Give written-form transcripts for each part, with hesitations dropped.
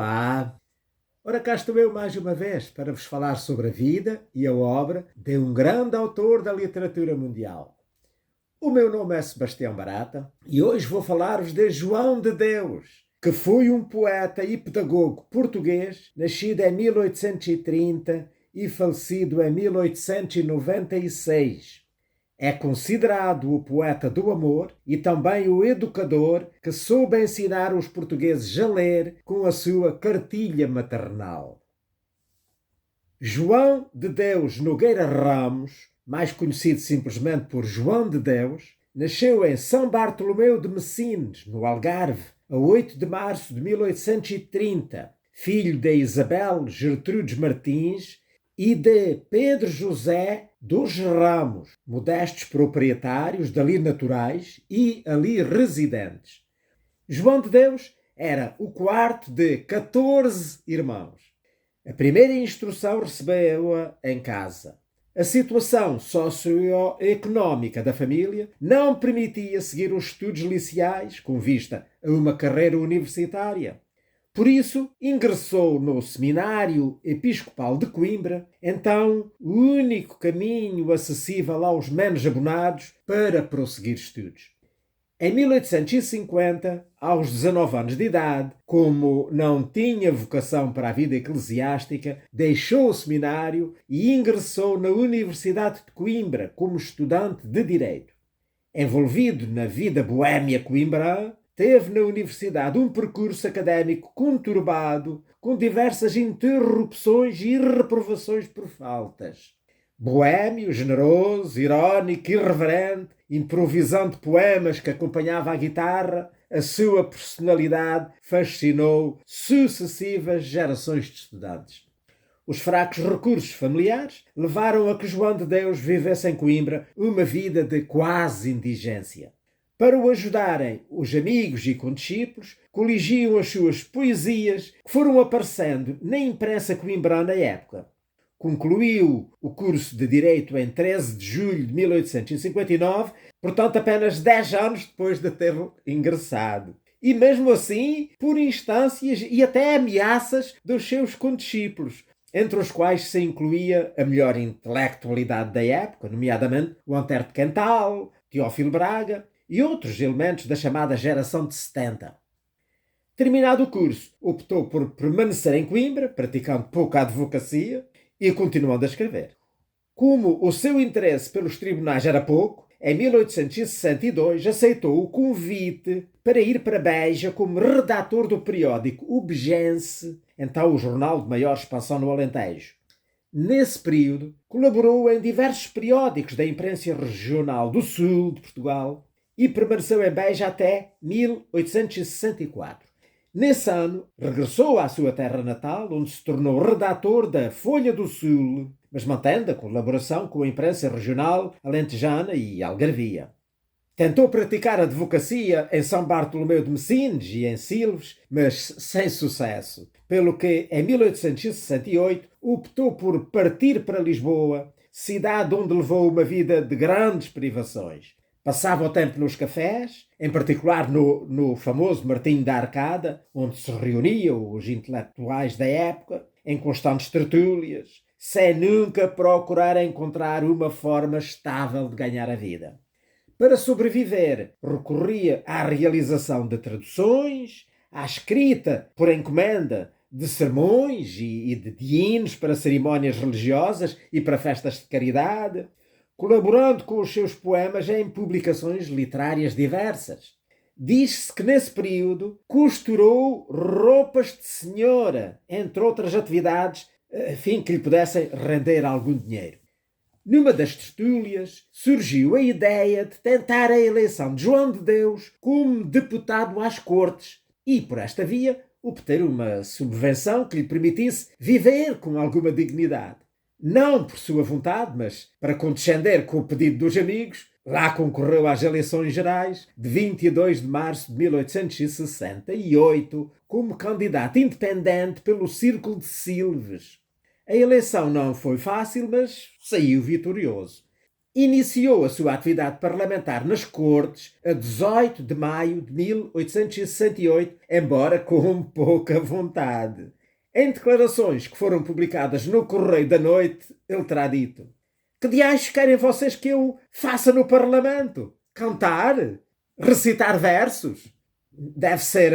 Olá! Ora, cá estou eu mais uma vez para vos falar sobre a vida e a obra de um grande autor da literatura mundial. O meu nome é Sebastião Barata e hoje vou falar-vos de João de Deus, que foi um poeta e pedagogo português, nascido em 1830 e falecido em 1896. É considerado o poeta do amor e também o educador que soube ensinar os portugueses a ler com a sua cartilha maternal. João de Deus Nogueira Ramos, mais conhecido simplesmente por João de Deus, nasceu em São Bartolomeu de Messines, no Algarve, a 8 de março de 1830, filho de Isabel Gertrudes Martins e de Pedro José dos Ramos, modestos proprietários dali naturais e ali residentes. João de Deus era o quarto de 14 irmãos. A primeira instrução recebeu-a em casa. A situação socioeconómica da família não permitia seguir os estudos liceais com vista a uma carreira universitária. Por isso, ingressou no Seminário Episcopal de Coimbra, então o único caminho acessível aos menos abonados para prosseguir estudos. Em 1850, aos 19 anos de idade, como não tinha vocação para a vida eclesiástica, deixou o seminário e ingressou na Universidade de Coimbra como estudante de Direito. Envolvido na vida boêmia coimbrã, teve na universidade um percurso académico conturbado, com diversas interrupções e reprovações por faltas. Boêmio, generoso, irónico, irreverente, improvisando poemas que acompanhava a guitarra, a sua personalidade fascinou sucessivas gerações de estudantes. Os fracos recursos familiares levaram a que João de Deus vivesse em Coimbra uma vida de quase indigência. Para o ajudarem, os amigos e condiscípulos coligiam as suas poesias que foram aparecendo na imprensa coimbrana na época. Concluiu o curso de Direito em 13 de julho de 1859, portanto apenas 10 anos depois de ter ingressado. E mesmo assim, por instâncias e até ameaças dos seus condiscípulos, entre os quais se incluía a melhor intelectualidade da época, nomeadamente o Antero de Quental, Teófilo Braga e outros elementos da chamada geração de 70. Terminado o curso, optou por permanecer em Coimbra, praticando pouca advocacia e continuando a escrever. Como o seu interesse pelos tribunais era pouco, em 1862 aceitou o convite para ir para Beja como redator do periódico O Begense, então o jornal de maior expansão no Alentejo. Nesse período, colaborou em diversos periódicos da imprensa regional do sul de Portugal e permaneceu em Beja até 1864. Nesse ano, regressou à sua terra natal, onde se tornou redator da Folha do Sul, mas mantendo a colaboração com a imprensa regional alentejana e algarvia. Tentou praticar a advocacia em São Bartolomeu de Messines e em Silves, mas sem sucesso, pelo que, em 1868, optou por partir para Lisboa, cidade onde levou uma vida de grandes privações. Passava o tempo nos cafés, em particular no famoso Martinho da Arcada, onde se reuniam os intelectuais da época, em constantes tertúlias, sem nunca procurar encontrar uma forma estável de ganhar a vida. Para sobreviver, recorria à realização de traduções, à escrita por encomenda de sermões e de hinos para cerimónias religiosas e para festas de caridade, colaborando com os seus poemas em publicações literárias diversas. Diz-se que nesse período costurou roupas de senhora, entre outras atividades, a fim que lhe pudessem render algum dinheiro. Numa das tertúlias surgiu a ideia de tentar a eleição de João de Deus como deputado às Cortes e, por esta via, obter uma subvenção que lhe permitisse viver com alguma dignidade. Não por sua vontade, mas para condescender com o pedido dos amigos, lá concorreu às eleições gerais de 22 de março de 1868 como candidato independente pelo Círculo de Silves. A eleição não foi fácil, mas saiu vitorioso. iniciou a sua atividade parlamentar nas Cortes a 18 de maio de 1868, embora com pouca vontade. Em declarações que foram publicadas no Correio da Noite, ele terá dito: "Que diacho querem vocês que eu faça no Parlamento? Cantar? Recitar versos? Deve ser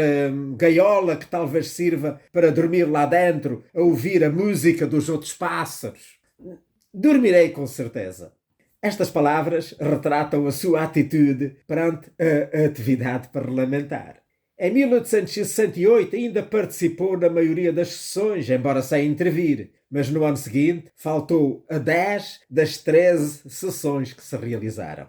gaiola que talvez sirva para dormir lá dentro a ouvir a música dos outros pássaros. Dormirei com certeza." Estas palavras retratam a sua atitude perante a atividade parlamentar. Em 1868 ainda participou na maioria das sessões, embora sem intervir, mas no ano seguinte faltou a 10 das 13 sessões que se realizaram.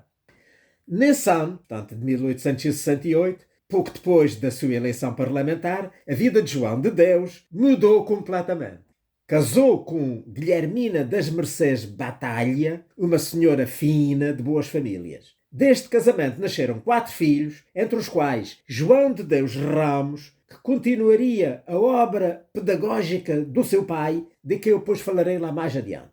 Nesse ano, portanto de 1868, pouco depois da sua eleição parlamentar, a vida de João de Deus mudou completamente. Casou com Guilhermina das Mercês Batalha, uma senhora fina de boas famílias. Deste casamento nasceram 4 filhos, entre os quais João de Deus Ramos, que continuaria a obra pedagógica do seu pai, de que eu depois falarei lá mais adiante.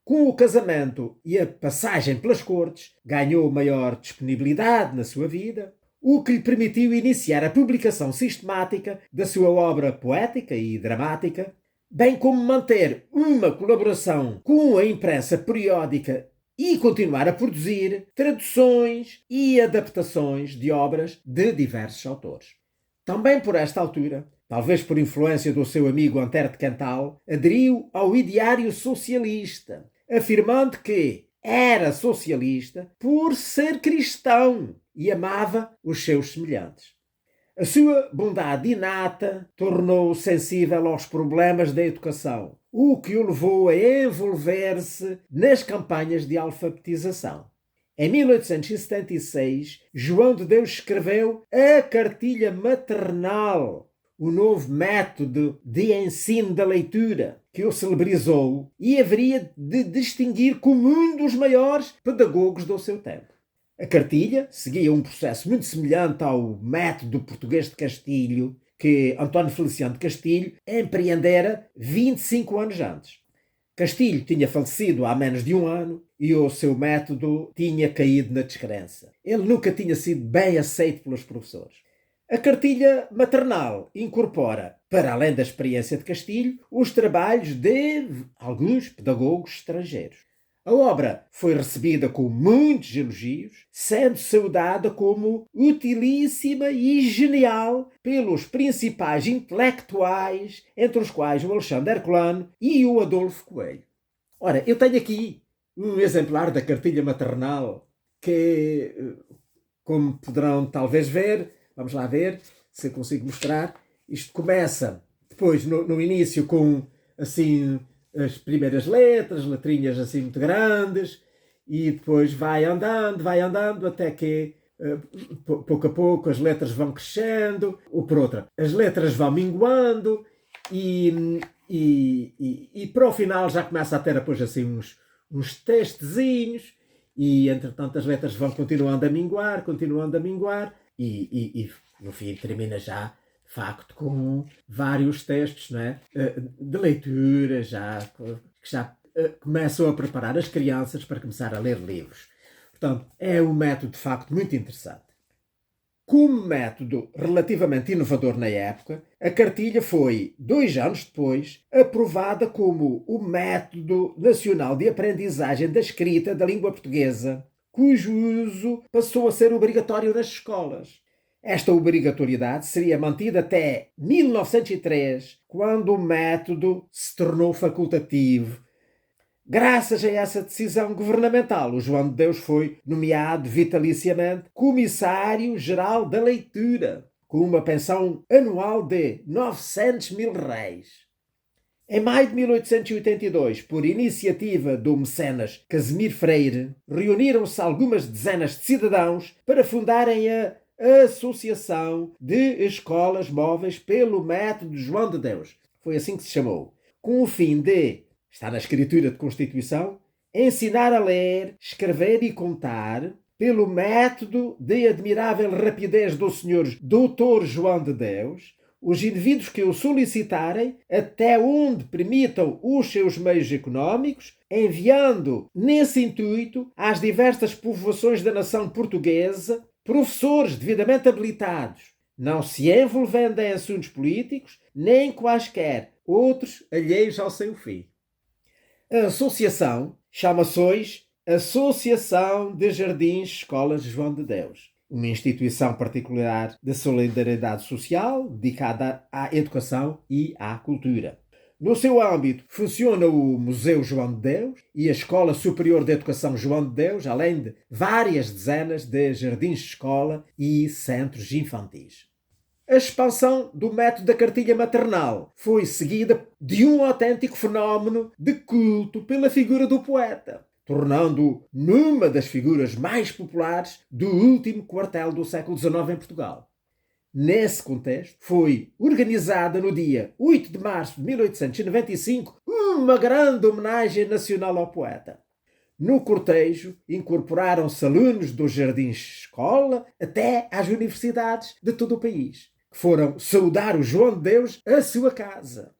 Com o casamento e a passagem pelas cortes, ganhou maior disponibilidade na sua vida, o que lhe permitiu iniciar a publicação sistemática da sua obra poética e dramática, bem como manter uma colaboração com a imprensa periódica e continuar a produzir traduções e adaptações de obras de diversos autores. Também por esta altura, talvez por influência do seu amigo Antero de Cantal, aderiu ao ideário socialista, afirmando que era socialista por ser cristão e amava os seus semelhantes. A sua bondade inata tornou-o sensível aos problemas da educação, o que o levou a envolver-se nas campanhas de alfabetização. Em 1876, João de Deus escreveu a Cartilha Maternal, o novo método de ensino da leitura, que o celebrizou e haveria de distinguir como um dos maiores pedagogos do seu tempo. A cartilha seguia um processo muito semelhante ao método português de Castilho, que António Feliciano de Castilho empreendera 25 anos antes. Castilho tinha falecido há menos de um ano e o seu método tinha caído na descrença. Ele nunca tinha sido bem aceito pelos professores. A cartilha maternal incorpora, para além da experiência de Castilho, os trabalhos de alguns pedagogos estrangeiros. A obra foi recebida com muitos elogios, sendo saudada como utilíssima e genial pelos principais intelectuais, entre os quais o Alexandre Herculano e o Adolfo Coelho. Ora, eu tenho aqui um exemplar da cartilha maternal que, como poderão talvez ver, vamos lá ver se eu consigo mostrar. Isto começa depois no início com assim as primeiras letrinhas assim muito grandes, e depois vai andando até que pouco a pouco as letras vão crescendo, ou por outra, as letras vão minguando e para o final já começa a ter depois assim uns textezinhos, e entretanto as letras vão continuando a minguar e no fim termina já de facto com vários textos, não é? De leitura, que já começam a preparar as crianças para começar a ler livros. Portanto, é um método de facto muito interessante. Como método relativamente inovador na época, a cartilha foi, 2 anos depois, aprovada como o Método Nacional de Aprendizagem da Escrita da Língua Portuguesa, cujo uso passou a ser obrigatório nas escolas. Esta obrigatoriedade seria mantida até 1903, quando o método se tornou facultativo. Graças a essa decisão governamental, o João de Deus foi nomeado vitaliciamente Comissário-Geral da Leitura, com uma pensão anual de 900 mil réis. Em maio de 1882, por iniciativa do mecenas Casimiro Freire, reuniram-se algumas dezenas de cidadãos para fundarem a Associação de Escolas Móveis pelo Método João de Deus. Foi assim que se chamou. Com o fim de, está na escritura de Constituição, ensinar a ler, escrever e contar pelo método de admirável rapidez do Sr. Dr. João de Deus, os indivíduos que o solicitarem, até onde permitam os seus meios económicos, enviando nesse intuito às diversas povoações da nação portuguesa professores devidamente habilitados, não se envolvendo em assuntos políticos, nem quaisquer outros alheios ao seu fim. A associação chama-se hoje Associação de Jardins Escolas João de Deus, uma instituição particular de solidariedade social dedicada à educação e à cultura. No seu âmbito funciona o Museu João de Deus e a Escola Superior de Educação João de Deus, além de várias dezenas de jardins de escola e centros infantis. A expansão do método da cartilha maternal foi seguida de um autêntico fenómeno de culto pela figura do poeta, tornando-o numa das figuras mais populares do último quartel do século XIX em Portugal. Nesse contexto, foi organizada no dia 8 de março de 1895 uma grande homenagem nacional ao poeta. No cortejo incorporaram-se alunos dos jardins de escola até às universidades de todo o país, que foram saudar o João de Deus à sua casa.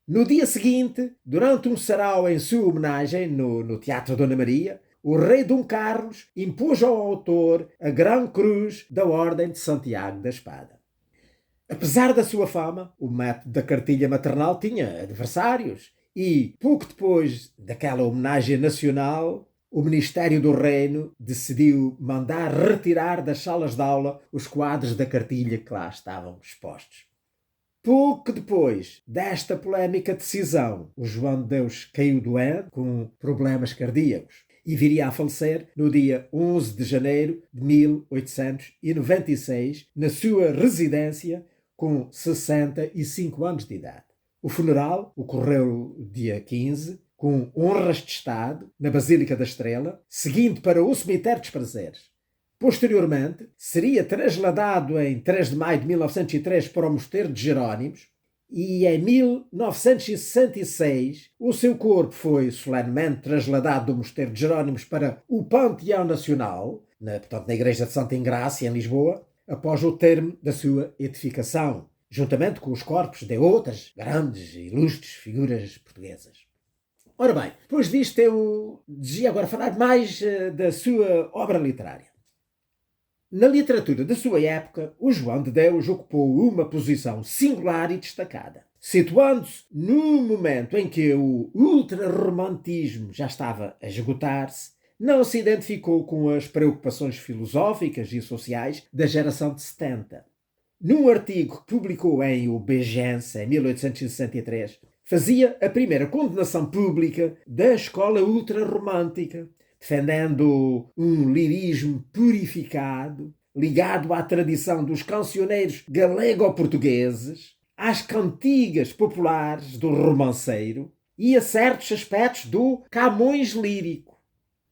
No dia seguinte, durante um sarau em sua homenagem no Teatro Dona Maria, o rei Dom Carlos impôs ao autor a Grande Cruz da Ordem de Santiago da Espada. Apesar da sua fama, o método da cartilha maternal tinha adversários e, pouco depois daquela homenagem nacional, o Ministério do Reino decidiu mandar retirar das salas de aula os quadros da cartilha que lá estavam expostos. Pouco depois desta polémica decisão, o João de Deus caiu doente com problemas cardíacos e viria a falecer no dia 11 de janeiro de 1896, na sua residência, com 65 anos de idade. O funeral ocorreu dia 15, com honras de Estado, na Basílica da Estrela, seguindo para o Cemitério dos Prazeres. Posteriormente, seria trasladado em 3 de maio de 1903 para o Mosteiro de Jerónimos e em 1966 o seu corpo foi solenemente trasladado do Mosteiro de Jerónimos para o Panteão Nacional, portanto, na Igreja de Santa Engrácia, em Lisboa, após o termo da sua edificação, juntamente com os corpos de outras grandes e ilustres figuras portuguesas. Ora bem, depois disto eu desio agora falar mais da sua obra literária. Na literatura da sua época, o João de Deus ocupou uma posição singular e destacada, situando-se no momento em que o ultrarromantismo já estava a esgotar-se. Não se identificou com as preocupações filosóficas e sociais da geração de 70. Num artigo que publicou em O Begense, em 1863, fazia a primeira condenação pública da escola ultrarromântica, defendendo um lirismo purificado, ligado à tradição dos cancioneiros galego-portugueses, às cantigas populares do romanceiro e a certos aspectos do Camões lírico.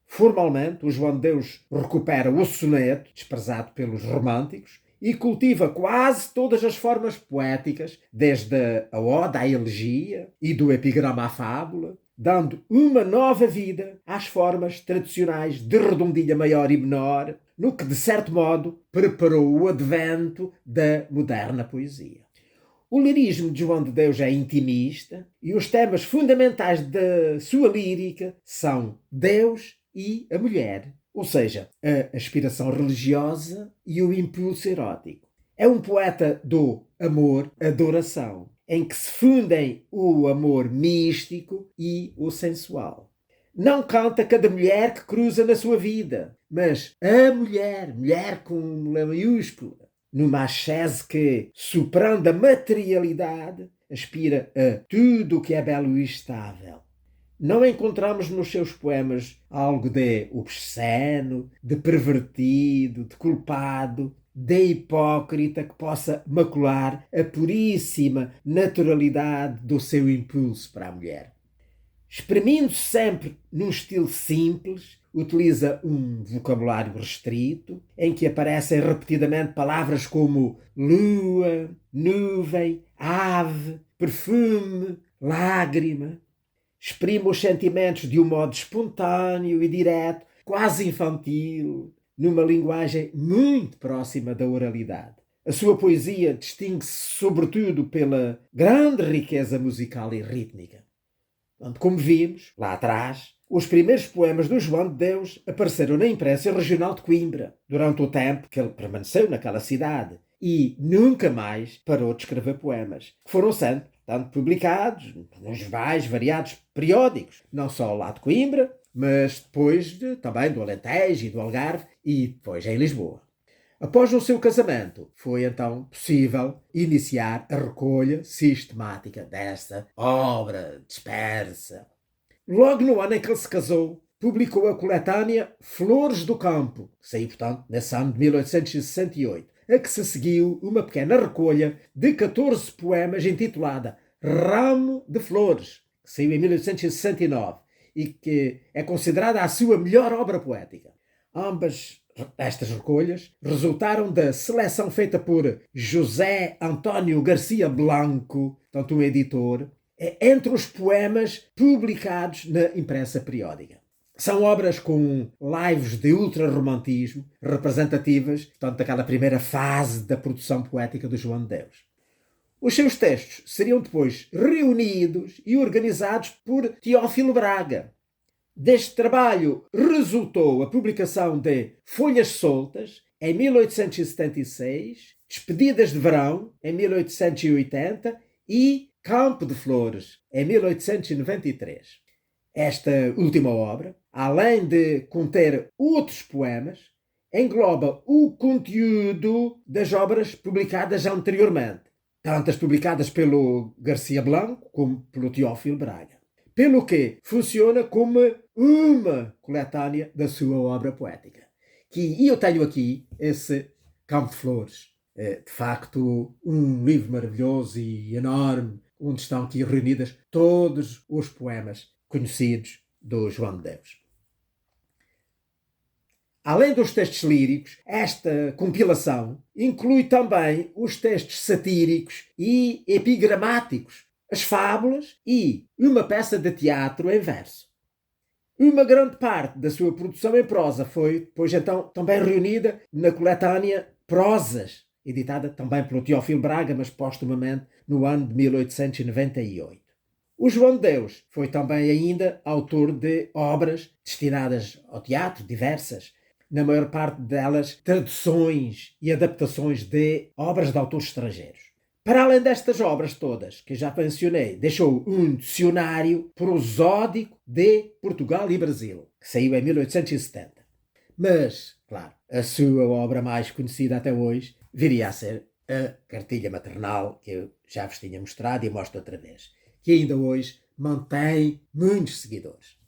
Formalmente, o João de Deus recupera o soneto, desprezado pelos românticos, e cultiva quase todas as formas poéticas, desde a oda à elegia e do epigrama à fábula, dando uma nova vida às formas tradicionais de redondilha maior e menor, no que, de certo modo, preparou o advento da moderna poesia. O lirismo de João de Deus é intimista e os temas fundamentais da sua lírica são Deus e a mulher, ou seja, a aspiração religiosa e o impulso erótico. É um poeta do amor-adoração, em que se fundem o amor místico e o sensual. Não canta cada mulher que cruza na sua vida, mas a mulher, mulher com letra maiúscula, numa ascese que, superando a materialidade, aspira a tudo o que é belo e estável. Não encontramos nos seus poemas algo de obsceno, de pervertido, de culpado, de hipócrita que possa macular a puríssima naturalidade do seu impulso para a mulher. Exprimindo-se sempre num estilo simples, utiliza um vocabulário restrito, em que aparecem repetidamente palavras como lua, nuvem, ave, perfume, lágrima. Exprime os sentimentos de um modo espontâneo e direto, quase infantil, numa linguagem muito próxima da oralidade. A sua poesia distingue-se sobretudo pela grande riqueza musical e rítmica. Como vimos, lá atrás, os primeiros poemas do João de Deus apareceram na imprensa regional de Coimbra, durante o tempo que ele permaneceu naquela cidade, e nunca mais parou de escrever poemas, que foram sendo, portanto, publicados nos mais variados periódicos, não só lá de Coimbra, mas depois também do Alentejo e do Algarve, e depois em Lisboa. Após o seu casamento, foi então possível iniciar a recolha sistemática desta obra dispersa. Logo no ano em que ele se casou, publicou a coletânea Flores do Campo, que saiu, portanto, nesse ano de 1868, a que se seguiu uma pequena recolha de 14 poemas intitulada Ramo de Flores, que saiu em 1869 e que é considerada a sua melhor obra poética. Ambas estas recolhas resultaram da seleção feita por José António Garcia Blanco, tanto um editor, entre os poemas publicados na imprensa periódica. São obras com laivos de ultrarromantismo, representativas, portanto, daquela primeira fase da produção poética do João de Deus. Os seus textos seriam depois reunidos e organizados por Teófilo Braga. Deste trabalho resultou a publicação de Folhas Soltas, em 1876, Despedidas de Verão, em 1880 e Campo de Flores, em 1893. Esta última obra, além de conter outros poemas, engloba o conteúdo das obras publicadas anteriormente, tanto as publicadas pelo Garcia Blanco como pelo Teófilo Braga, pelo que funciona como uma coletânea da sua obra poética. E eu tenho aqui esse Campo de Flores, de facto um livro maravilhoso e enorme, onde estão aqui reunidas todos os poemas conhecidos do João de Deus. Além dos textos líricos, esta compilação inclui também os textos satíricos e epigramáticos, as fábulas e uma peça de teatro em verso. Uma grande parte da sua produção em prosa foi, pois então, também reunida na coletânea Prosas, editada também pelo Teófilo Braga, mas póstumamente no ano de 1898. O João de Deus foi também ainda autor de obras destinadas ao teatro, diversas, na maior parte delas traduções e adaptações de obras de autores estrangeiros. Para além destas obras todas que já mencionei, deixou um dicionário prosódico de Portugal e Brasil, que saiu em 1870. Mas, claro, a sua obra mais conhecida até hoje viria a ser a Cartilha Maternal, que eu já vos tinha mostrado e mostro outra vez, que ainda hoje mantém muitos seguidores.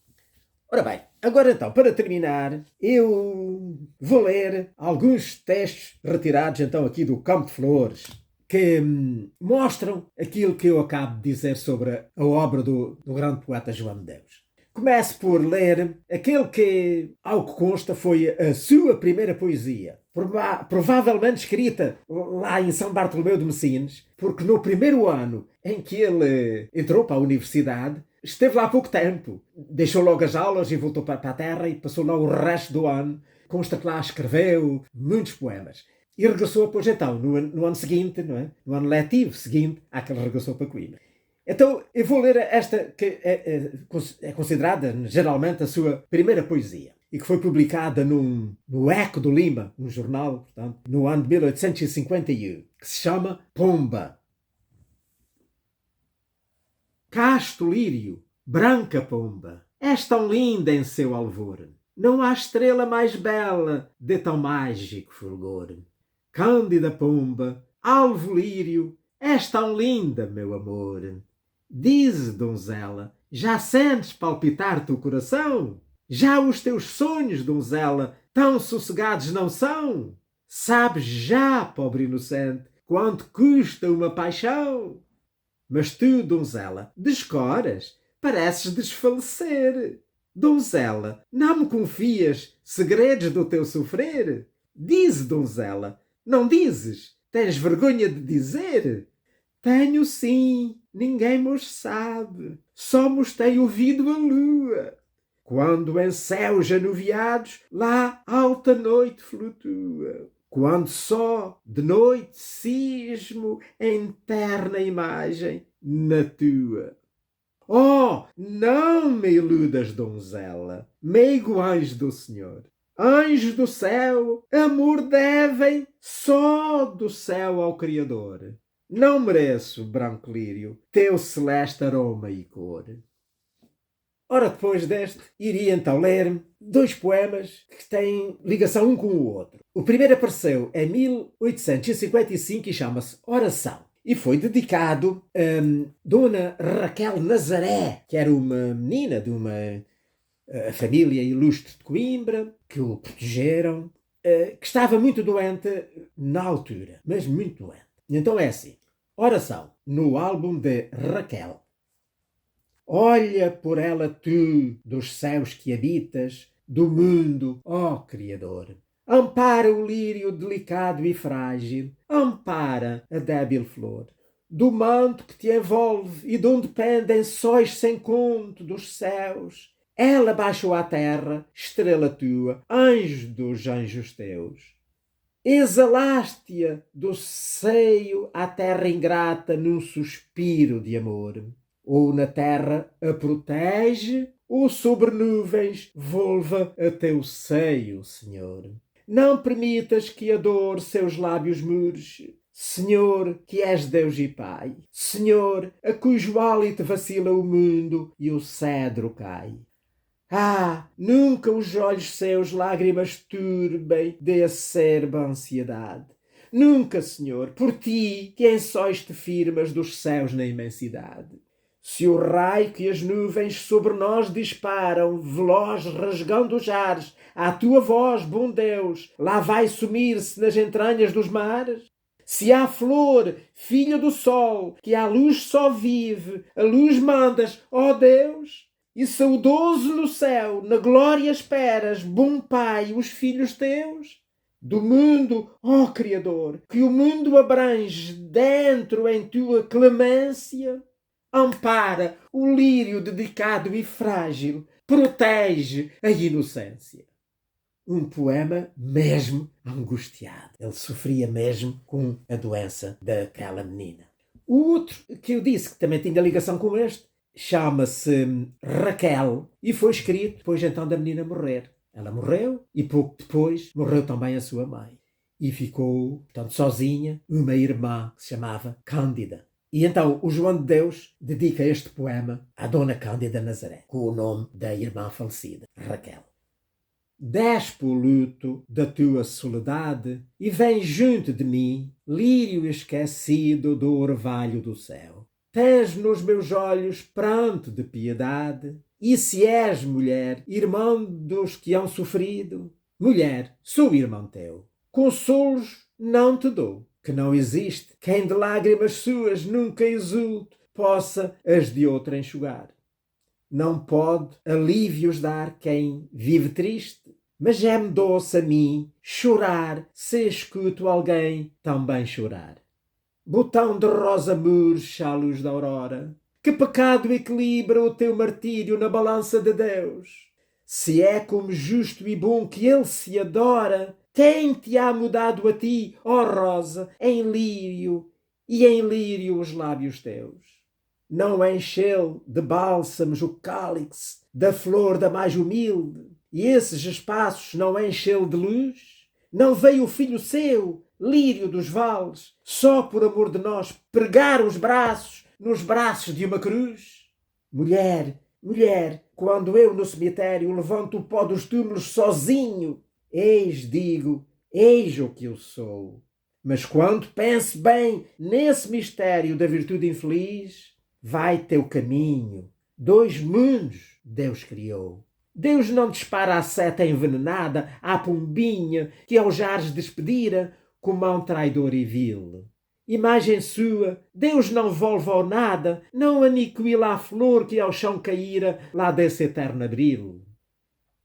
Ora bem, agora então, para terminar, eu vou ler alguns textos retirados então aqui do Campo de Flores, que mostram aquilo que eu acabo de dizer sobre a obra do grande poeta João de Deus. Começo por ler aquele que, ao que consta, foi a sua primeira poesia, provavelmente escrita lá em São Bartolomeu de Messines, porque no primeiro ano em que ele entrou para a universidade, esteve lá há pouco tempo. Deixou logo as aulas e voltou para a terra e passou lá o resto do ano. Consta que lá escreveu muitos poemas. E regressou, pois então, no ano seguinte, não é? No ano letivo seguinte, àquele regressou para Coimbra. Então, eu vou ler esta que é considerada geralmente a sua primeira poesia e que foi publicada no Eco do Lima, um jornal, portanto, no ano de 1851, que se chama Pomba. Casto lírio, branca pomba, és tão linda em seu alvor, não há estrela mais bela de tão mágico fulgor. Cândida pomba, alvo lírio, és tão linda, meu amor. Dize, donzela, já sentes palpitar teu coração? Já os teus sonhos, donzela, tão sossegados não são? Sabes já, pobre inocente, quanto custa uma paixão? Mas tu, donzela, descoras, pareces desfalecer. Donzela, não me confias segredos do teu sofrer? Dize, donzela, não dizes? Tens vergonha de dizer? Tenho sim, ninguém mos sabe, só mos tem ouvido a lua. Quando em céus anuviados lá alta noite flutua. quando só de noite cismo em terna imagem na tua. Oh, não me iludas, donzela, meigo anjo do Senhor. Anjos do céu, amor devem só do céu ao Criador. Não mereço, branco lírio, teu celeste aroma e cor. Ora, depois deste, iria então ler dois poemas que têm ligação um com o outro. O primeiro apareceu em 1855 e chama-se Oração. E foi dedicado a Dona Raquel Nazaré, que era uma menina de uma família ilustre de Coimbra, que o protegeram, que estava muito doente na altura, mas muito doente. Então é assim, Oração, no álbum de Raquel. Olha por ela tu, dos céus que habitas, do mundo, ó Criador. Ampara o lírio delicado e frágil, ampara a débil flor, do manto que te envolve e de onde pendem sóis sem conto dos céus. Ela baixou à terra, estrela tua, anjo dos anjos teus. Exalaste-a do seio à terra ingrata num suspiro de amor. Ou na terra a protege, ou sobre nuvens volva a teu seio, Senhor. Não permitas que a dor seus lábios murche, Senhor, que és Deus e Pai. Senhor, a cujo hálito vacila o mundo e o cedro cai. Ah, nunca os olhos seus lágrimas turbem de acerba ansiedade. Nunca, Senhor, por ti, que em sóis te firmas dos céus na imensidade. Se o raio que as nuvens sobre nós disparam, veloz rasgando os ares, à tua voz, bom Deus, lá vai sumir-se nas entranhas dos mares? Se há flor, filha do sol, que à luz só vive, a luz mandas, ó Deus? E saudoso no céu, na glória esperas, bom Pai, os filhos teus? Do mundo, ó Criador, que o mundo abrange dentro em tua clemência, ampara o lírio dedicado e frágil, protege a inocência. Um poema mesmo angustiado. Ele sofria mesmo com a doença daquela menina. O outro que eu disse que também tinha ligação com este chama-se Raquel e foi escrito depois então da menina morrer. Ela morreu e pouco depois morreu também a sua mãe. E ficou, portanto, sozinha uma irmã que se chamava Cândida. E então o João de Deus dedica este poema à Dona Cândida Nazaré, com o nome da irmã falecida, Raquel. Despe o luto da tua soledade e vem junto de mim, lírio esquecido do orvalho do céu. Tens nos meus olhos pranto de piedade, e se és mulher, irmã dos que hão sofrido, mulher, sou irmão teu. Consolos não te dou, que não existe quem de lágrimas suas nunca exulte possa as de outra enxugar. Não pode alívios dar quem vive triste, mas é-me doce a mim chorar se escuto alguém também chorar. Botão de rosa murcha à luz da aurora, que pecado equilibra o teu martírio na balança de Deus? Se é como justo e bom que ele se adora, quem te há mudado a ti, ó rosa, em lírio, e em lírio os lábios teus? Não encheu de bálsamos o cálice da flor da mais humilde, e esses espaços não encheu de luz? Não veio o filho seu, lírio dos vales, só por amor de nós, pregar os braços nos braços de uma cruz? Mulher, mulher, quando eu no cemitério levanto o pó dos túmulos sozinho, eis, digo, eis o que eu sou. Mas quando pense bem nesse mistério da virtude infeliz, vai teu caminho. 2 mundos Deus criou. Deus não dispara a seta envenenada à pombinha que aos ares despedira com mão traidor e vil. Imagem sua, Deus não volve ao nada, não aniquila a flor que ao chão caíra lá desse eterno abril.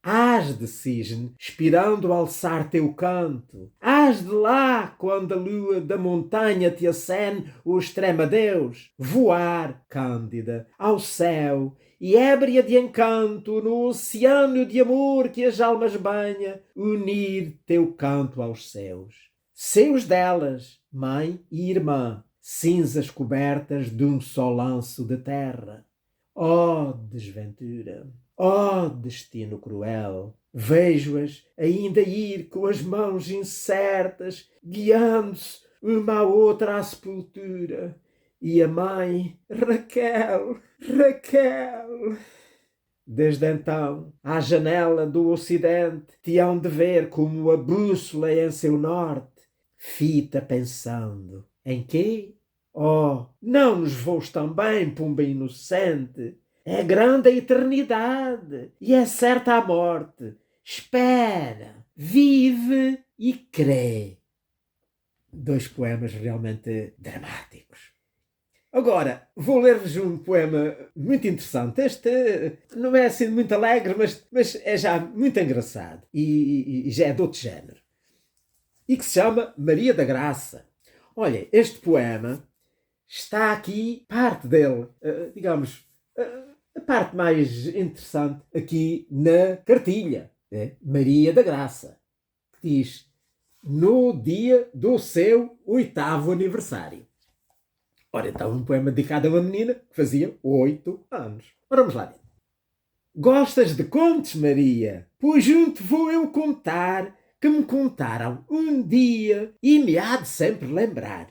Hás de cisne, expirando alçar teu canto, hás de lá, quando a lua da montanha te acene o extremo adeus, voar, Cândida, ao céu, e ébria de encanto, no oceano de amor que as almas banha, unir teu canto aos céus. Seus delas, mãe e irmã, cinzas cobertas de um só lanço de terra. Oh, desventura! Oh, destino cruel! Vejo-as ainda ir com as mãos incertas, guiando-se uma à outra à sepultura. E a mãe, Raquel, Raquel! Desde então, à janela do ocidente, te hão de ver como a bússola em seu norte, fita pensando. Em quê? Oh, não nos voos também, pomba inocente. É grande a eternidade e é certa a morte. Espera, vive e crê. Dois poemas realmente dramáticos. Agora, vou ler-vos um poema muito interessante. Este não é assim muito alegre, mas é já muito engraçado e já é de outro género. E que se chama Maria da Graça. Olha, este poema está aqui, parte dele, digamos, a parte mais interessante aqui na cartilha. Maria da Graça, que diz: no dia do seu 8º aniversário. Ora, então, um poema dedicado a uma menina que fazia 8 anos. Ora, vamos lá ver. Gostas de contos, Maria? Pois junto vou eu contar, que me contaram um dia e me há de sempre lembrar.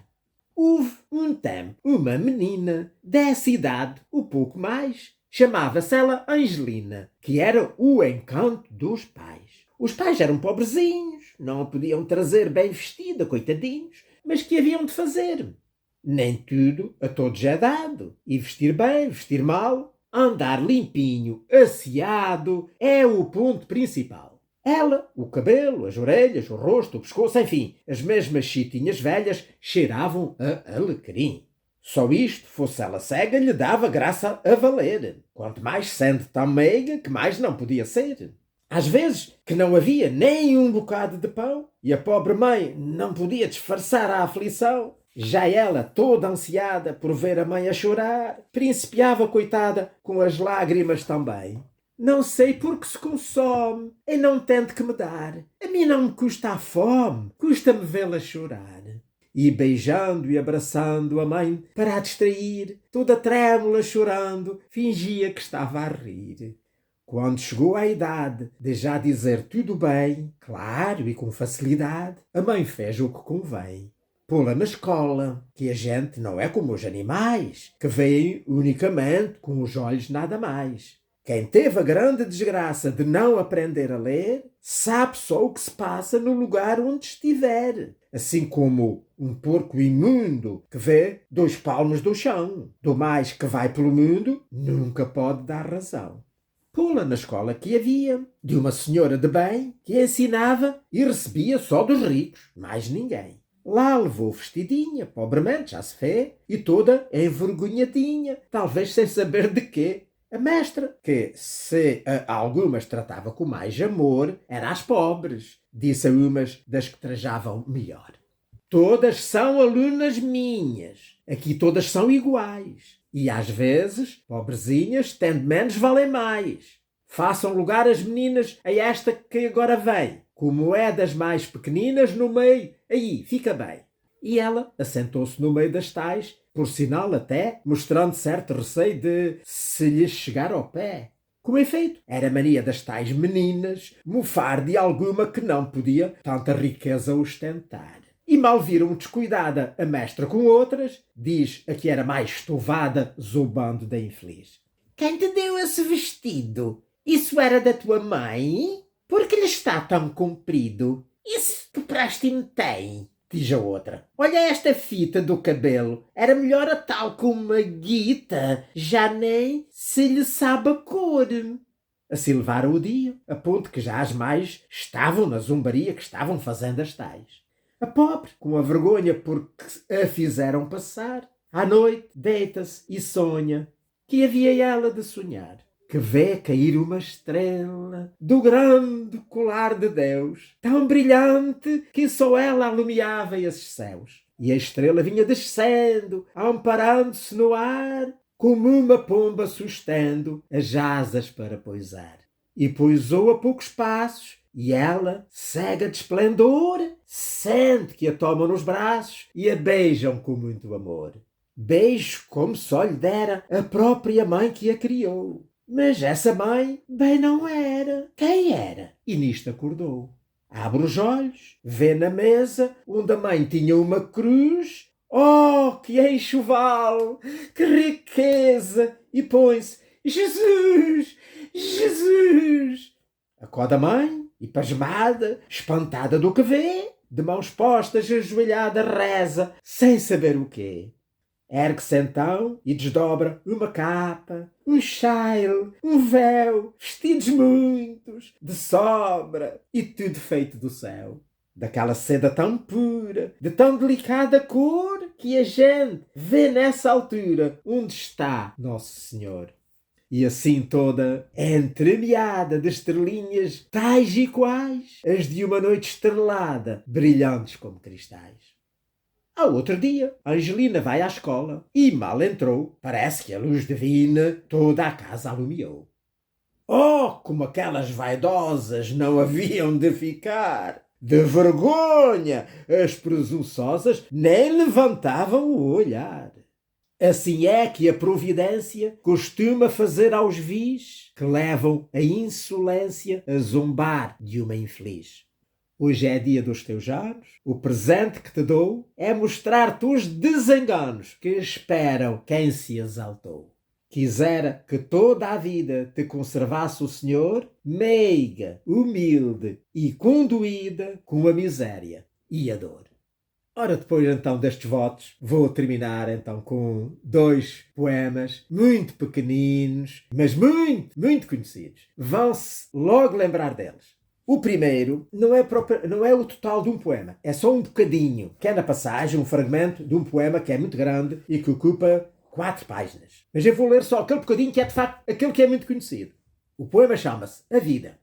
Houve um tempo uma menina dessa idade, ou pouco mais, chamava-se ela Angelina, que era o encanto dos pais. Os pais eram pobrezinhos, não a podiam trazer bem vestida, coitadinhos, mas que haviam de fazer? Nem tudo a todos é dado, e vestir bem, vestir mal, andar limpinho, asseado, é o ponto principal. Ela, o cabelo, as orelhas, o rosto, o pescoço, enfim, as mesmas chitinhas velhas cheiravam a alecrim. Só isto, fosse ela cega, lhe dava graça a valer. Quanto mais sendo tão meiga, que mais não podia ser. Às vezes, que não havia nem um bocado de pão, e a pobre mãe não podia disfarçar a aflição, já ela, toda ansiada por ver a mãe a chorar, principiava, coitada, com as lágrimas também. Não sei por que se consome, e não tente que me dar. A mim não me custa a fome, custa-me vê-la chorar. E beijando e abraçando a mãe para a distrair, toda trêmula chorando, fingia que estava a rir. Quando chegou à idade de já dizer tudo bem, claro e com facilidade, a mãe fez o que convém. Pô-la na escola, que a gente não é como os animais, que veem unicamente com os olhos nada mais. Quem teve a grande desgraça de não aprender a ler, sabe só o que se passa no lugar onde estiver. Assim como um porco imundo que vê 2 palmos do chão. Do mais que vai pelo mundo, nunca pode dar razão. Pô-la na escola que havia, de uma senhora de bem, que ensinava e recebia só dos ricos, mais ninguém. Lá levou vestidinha, pobremente, já se vê, e toda envergonhadinha, talvez sem saber de quê. A mestra, que se a algumas tratava com mais amor, era às pobres, disse a umas das que trajavam melhor. Todas são alunas minhas, aqui todas são iguais, e às vezes, pobrezinhas, tendo menos, valem mais. Façam lugar as meninas a esta que agora vem. Como é das mais pequeninas, no meio, aí, fica bem. E ela assentou-se no meio das tais, por sinal até, mostrando certo receio de se lhes chegar ao pé. Com efeito, era mania das tais meninas mofar de alguma que não podia tanta riqueza ostentar. E mal viram descuidada a mestra com outras, diz a que era mais estovada, zombando da infeliz. Quem te deu esse vestido? Isso era da tua mãe? Por que lhe está tão comprido? Isso que préstimo tem? Diz a outra. Olha esta fita do cabelo. Era melhor a tal com uma guita. Já nem se lhe sabe a cor. Assim levaram o dia, a ponto que já as mais estavam na zombaria que estavam fazendo as tais. A pobre, com a vergonha porque a fizeram passar, à noite deita-se e sonha. Que havia ela de sonhar? Que vê cair uma estrela do grande colar de Deus, tão brilhante que só ela alumiava esses céus. E a estrela vinha descendo, amparando-se no ar, como uma pomba sustendo as asas para pousar. E pousou a poucos passos, e ela, cega de esplendor, sente que a tomam nos braços e a beijam com muito amor. Beijo como só lhe dera a própria mãe que a criou. Mas essa mãe bem não era. Quem era? E nisto acordou. Abre os olhos, vê na mesa onde a mãe tinha uma cruz. Oh, que enxoval! Que riqueza! E põe-se: Jesus! Jesus! Acorda a mãe e, pasmada, espantada do que vê, de mãos postas, ajoelhada, reza, sem saber o quê. Ergue-se então e desdobra uma capa, um chale, um véu, vestidos muitos, de sobra, e tudo feito do céu. Daquela seda tão pura, de tão delicada cor, que a gente vê nessa altura onde está Nosso Senhor. E assim toda entremeada de estrelinhas tais e quais as de uma noite estrelada, brilhantes como cristais. Ao outro dia, Angelina vai à escola e mal entrou, parece que a luz divina toda a casa alumiou. Oh, como aquelas vaidosas não haviam de ficar! De vergonha, as presunçosas nem levantavam o olhar. Assim é que a providência costuma fazer aos vis que levam a insolência a zombar de uma infeliz. Hoje é dia dos teus anos, o presente que te dou é mostrar-te os desenganos que esperam quem se exaltou. Quisera que toda a vida te conservasse o Senhor, meiga, humilde e conduída com a miséria e a dor. Ora, depois então destes votos, vou terminar então com 2 poemas muito pequeninos, mas muito conhecidos. Vão-se logo lembrar deles. O primeiro não é o total de um poema, é só um bocadinho, que é na passagem, um fragmento de um poema que é muito grande e que ocupa 4 páginas. Mas eu vou ler só aquele bocadinho que é de facto aquele que é muito conhecido. O poema chama-se A Vida.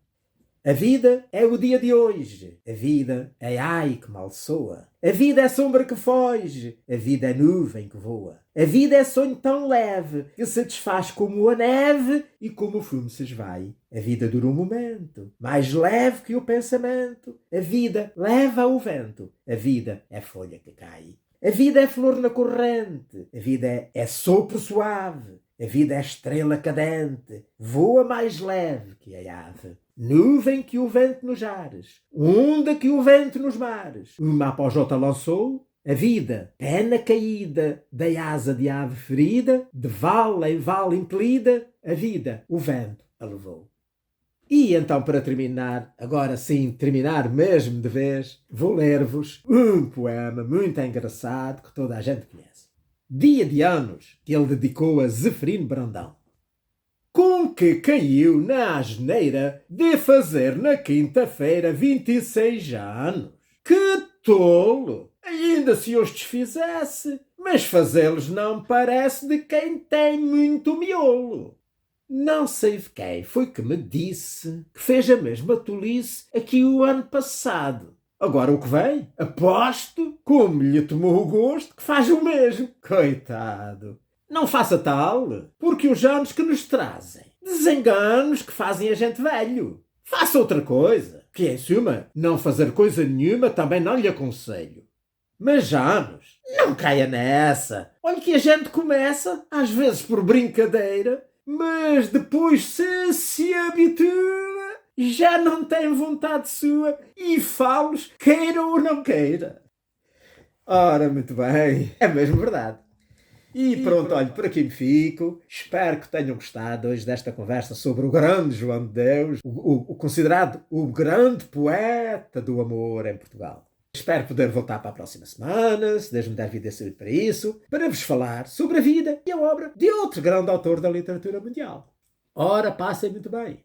A vida é o dia de hoje. A vida é ai que mal soa. A vida é sombra que foge. A vida é nuvem que voa. A vida é sonho tão leve que se desfaz como a neve e como o fumo se esvai. A vida dura um momento, mais leve que o pensamento. A vida leva o vento. A vida é folha que cai. A vida é flor na corrente. A vida é sopro suave. A vida é estrela cadente. Voa mais leve que a ave. Nuvem que o vento nos ares, onda que o vento nos mares, uma após outra lançou, a vida, pena caída da asa de ave ferida, de vala em vala impelida, a vida, o vento a levou. E então, para terminar, agora sim, terminar mesmo de vez, vou ler-vos um poema muito engraçado que toda a gente conhece. Dia de anos que ele dedicou a Zeferino Brandão. Com que caiu na asneira de fazer na quinta-feira 26 anos. Que tolo! Ainda se os desfizesse, mas fazê-los não parece de quem tem muito miolo. Não sei de quem foi que me disse que fez a mesma tolice aqui o ano passado. Agora o que vem? Aposto, como lhe tomou o gosto, que faz o mesmo. Coitado! Não faça tal, porque os anos que nos trazem desenganos que fazem a gente velho. Faça outra coisa, que em suma, não fazer coisa nenhuma também não lhe aconselho. Mas anos, não caia nessa. Olha que a gente começa, às vezes por brincadeira, mas depois se habitua, já não tem vontade sua e fala-os queira ou não queira. Ora, muito bem, é mesmo verdade. E pronto, olha, por aqui me fico. Espero que tenham gostado hoje desta conversa sobre o grande João de Deus, o considerado o grande poeta do amor em Portugal. Espero poder voltar para a próxima semana, se Deus me der vida e saúde para isso, para vos falar sobre a vida e a obra de outro grande autor da literatura mundial. Ora, passem muito bem.